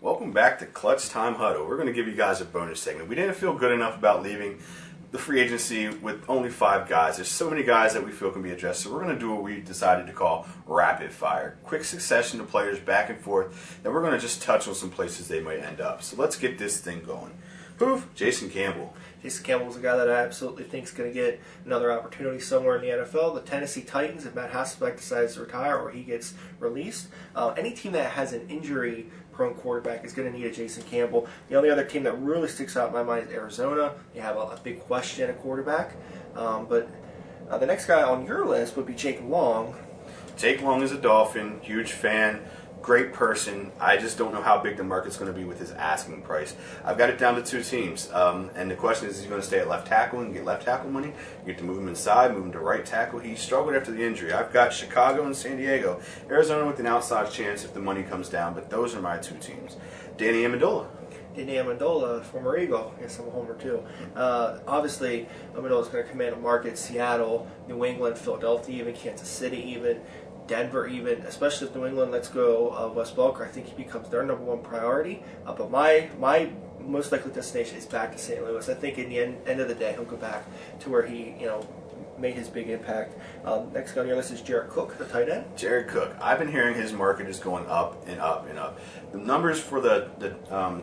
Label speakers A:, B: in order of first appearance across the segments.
A: Welcome back to Clutch Time Huddle. We're going to give you guys a bonus segment. We didn't feel good enough about leaving the free agency with only 5 guys. There's so many guys that we feel can be addressed, so we're going to do what we decided to call rapid fire. Quick succession of players back and forth, and we're going to just touch on some places they might end up. So let's get this thing going. Poof, Jason Campbell.
B: Jason Campbell's a guy that I absolutely think is going to get another opportunity somewhere in the NFL. The Tennessee Titans, if Matt Hasselbeck decides to retire or he gets released, any team that has an injury-prone quarterback is going to need a Jason Campbell. The only other team that really sticks out in my mind is Arizona. They have a big question at quarterback. But the next guy on your list would be Jake Long.
A: Jake Long is a Dolphin, huge fan. Great person. I just don't know how big the market's going to be with his asking price. I've got it down to 2 teams. And the question is he going to stay at left tackle and get left tackle money? You get to move him inside, move him to right tackle. He struggled after the injury. I've got Chicago and San Diego. Arizona with an outside chance if the money comes down, but those are my 2 teams. Danny Amendola.
B: Danny Amendola, former Eagle. I guess I'm a homer too. Obviously, Amendola is going to command a market. Seattle, New England, Philadelphia, even Kansas City, even Denver, even, especially if New England lets go of Wes Welker. I think he becomes their #1 priority. But my most likely destination is back to St. Louis. I think in the end of the day, he'll go back to where he made his big impact. Next guy on your list is Jared Cook, the tight end.
A: Jared Cook. I've been hearing his market is going up and up and up. The numbers for the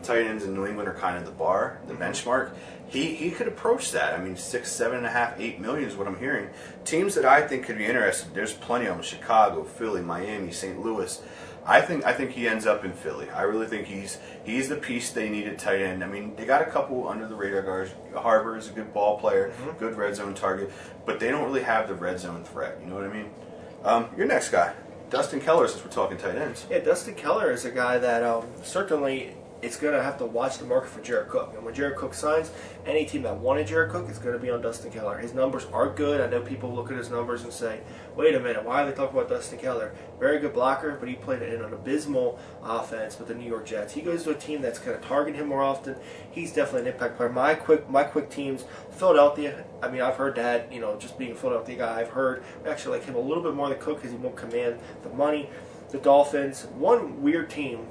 A: tight ends in New England are kind of the bar, the benchmark. He could approach that. I mean, 6, 7.5, 8 million is what I'm hearing. Teams that I think could be interested. There's plenty of them: Chicago, Philly, Miami, St. Louis. I think he ends up in Philly. I really think he's the piece they need at tight end. I mean, they got a couple under the radar guys. Harbor is a good ball player, good red zone target, but they don't really have the red zone threat. You know what I mean? Your next guy, Dustin Keller, since we're talking tight ends.
B: Yeah, Dustin Keller is a guy that certainly it's going to have to watch the market for Jared Cook. And when Jared Cook signs, any team that wanted Jared Cook is going to be on Dustin Keller. His numbers are good. I know people look at his numbers and say, wait a minute, why are they talking about Dustin Keller? Very good blocker, but he played in an abysmal offense with the New York Jets. He goes to a team that's going to target him more often. He's definitely an impact player. My quick teams, Philadelphia. I mean, I've heard that, just being a Philadelphia guy, I've heard I actually like him a little bit more than Cook because he won't command the money. The Dolphins, one weird team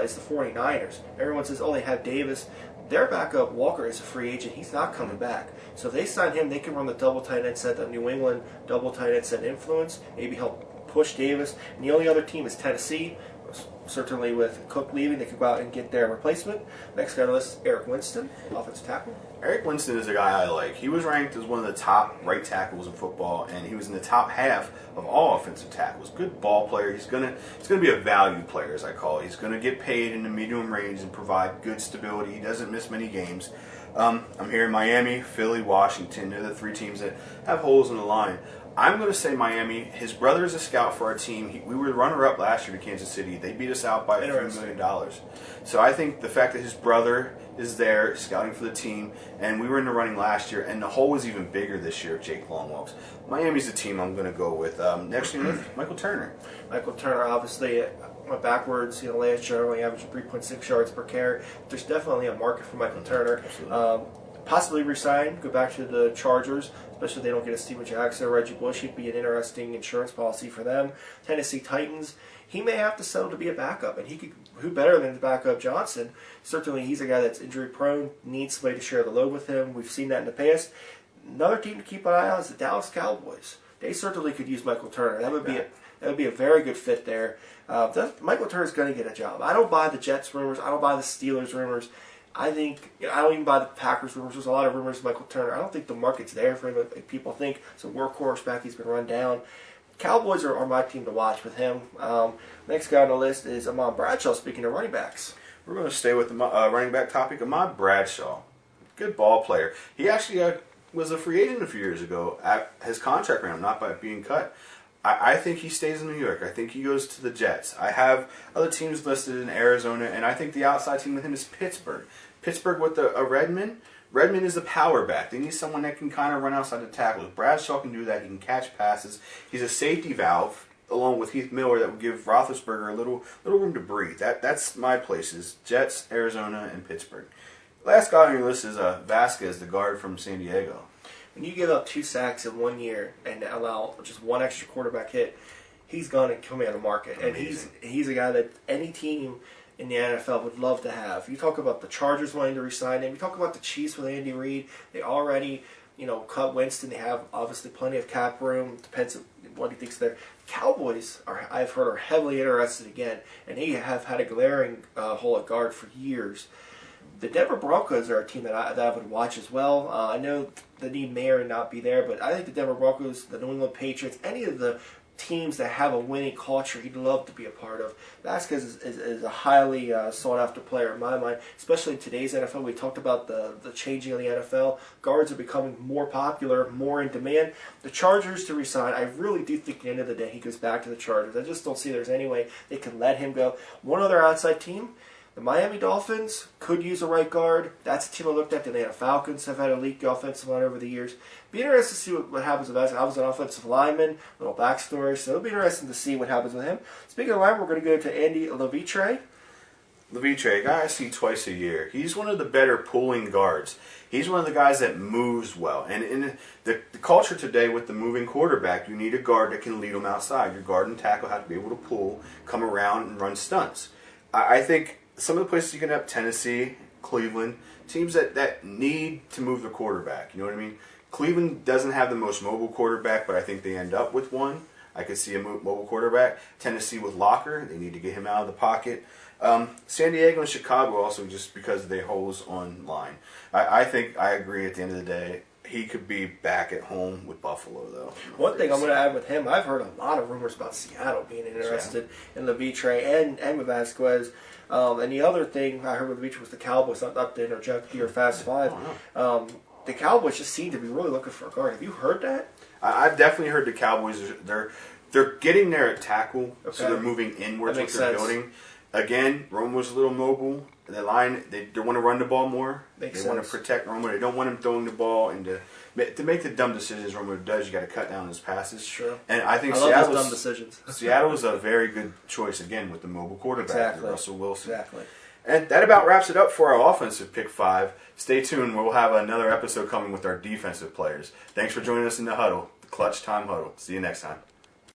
B: is the 49ers. Everyone says, oh, they have Davis. Their backup, Walker, is a free agent. He's not coming back. So if they sign him, they can run the double tight end set, the New England double tight end set influence, maybe help push Davis. And the only other team is Tennessee. Certainly with Cook leaving, they could go out and get their replacement. Next guy on the list is Eric Winston, offensive tackle.
A: Eric Winston is a guy I like. He was ranked as one of the top right tackles in football, and he was in the top half of all offensive tackles. Good ball player. He's gonna be a value player, as I call it. He's gonna get paid in the medium range and provide good stability. He doesn't miss many games. I'm here in Miami, Philly, Washington. They're the 3 teams that have holes in the line. I'm going to say Miami. His brother is a scout for our team. We were runner-up last year to Kansas City. They beat us out by a few $1 million. So I think the fact that his brother is there scouting for the team, and we were in the running last year, and the hole was even bigger this year if Jake Long walks. Miami's the team I'm going to go with. Next year, Michael Turner.
B: Michael Turner, obviously, went backwards. Last year only averaged 3.6 yards per carry. There's definitely a market for Michael Turner. Possibly resign, go back to the Chargers, especially if they don't get a Steven Jackson or Reggie Bush. He'd be an interesting insurance policy for them. Tennessee Titans, he may have to settle to be a backup, and who better than the backup Johnson? Certainly he's a guy that's injury prone, needs somebody to share the load with him. We've seen that in the past. Another team to keep an eye on is the Dallas Cowboys. They certainly could use Michael Turner. That would be a very good fit there. Michael Turner's going to get a job. I don't buy the Jets rumors. I don't buy the Steelers rumors. I don't even buy the Packers rumors. There's a lot of rumors of Michael Turner. I don't think the market's there for him. Like people think it's a workhorse back. He's been run down. Cowboys are my team to watch with him. Next guy on the list is Ahmad Bradshaw, speaking of running backs.
A: We're going to stay with the running back topic. Ahmad Bradshaw, good ball player. He actually was a free agent a few years ago. His contract ran him, not by being cut. I think he stays in New York. I think he goes to the Jets. I have other teams listed in Arizona, and I think the outside team with him is Pittsburgh. Pittsburgh with a Redmond. Redmond is a power back. They need someone that can kind of run outside the tackles. Bradshaw can do that. He can catch passes. He's a safety valve, along with Heath Miller, that would give Roethlisberger a little room to breathe. That's my places: Jets, Arizona, and Pittsburgh. Last guy on your list is Vasquez, the guard from San Diego.
B: When you give up 2 sacks in 1 year and allow just 1 extra quarterback hit, he's going to come out of the market.
A: Amazing.
B: And he's a guy that any team in the NFL would love to have. You talk about the Chargers wanting to resign him. You talk about the Chiefs with Andy Reid. They already, cut Winston. They have obviously plenty of cap room. Depends on what he thinks there. Cowboys I've heard, are heavily interested again, and they have had a glaring hole at guard for years. The Denver Broncos are a team that I would watch as well. I know the need may or not be there, but I think the Denver Broncos, the New England Patriots, any of the teams that have a winning culture, he'd love to be a part of. Vasquez is a highly sought-after player in my mind, especially in today's NFL. We talked about the changing of the NFL. Guards are becoming more popular, more in demand. The Chargers to resign, I really do think at the end of the day he goes back to the Chargers. I just don't see there's any way they can let him go. One other outside team, the Miami Dolphins could use a right guard. That's a team I looked at. The Atlanta Falcons have had a elite offensive line over the years. Be interested to see what happens with that. I was an offensive lineman, little backstory, so it'll be interesting to see what happens with him. Speaking of line, we're going to go to Andy Levitre.
A: Levitre, a guy I see twice a year. He's one of the better pulling guards. He's one of the guys that moves well. And in the culture today with the moving quarterback, you need a guard that can lead them outside. Your guard and tackle have to be able to pull, come around, and run stunts. I think some of the places you can have, Tennessee, Cleveland, teams that need to move the quarterback. You know what I mean? Cleveland doesn't have the most mobile quarterback, but I think they end up with one. I could see a mobile quarterback. Tennessee with Locker, they need to get him out of the pocket. San Diego and Chicago also just because of their holes on line. I think I agree at the end of the day. He could be back at home with Buffalo, though.
B: One thing I'm going to add with him, I've heard a lot of rumors about Seattle being interested in Levitre and with Vasquez. And the other thing I heard with Levitre was the Cowboys, not to interject your Fast Five. The Cowboys just seem to be really looking for a guard. Have you heard that?
A: I've definitely heard the Cowboys, they're getting there at tackle, so they're moving inwards with their building. Again, Romo's a little mobile. The line, they want to run the ball more. They want to protect Romo. They don't want him throwing the ball, and to make the dumb decisions Romo does, you got to cut down his passes.
B: Sure.
A: And I think
B: love those dumb decisions.
A: Seattle's a very good choice again with the mobile quarterback, Russell Wilson.
B: Exactly.
A: And that about wraps it up for our offensive pick 5. Stay tuned. We'll have another episode coming with our defensive players. Thanks for joining us in the huddle, the Clutch Time Huddle. See you next time.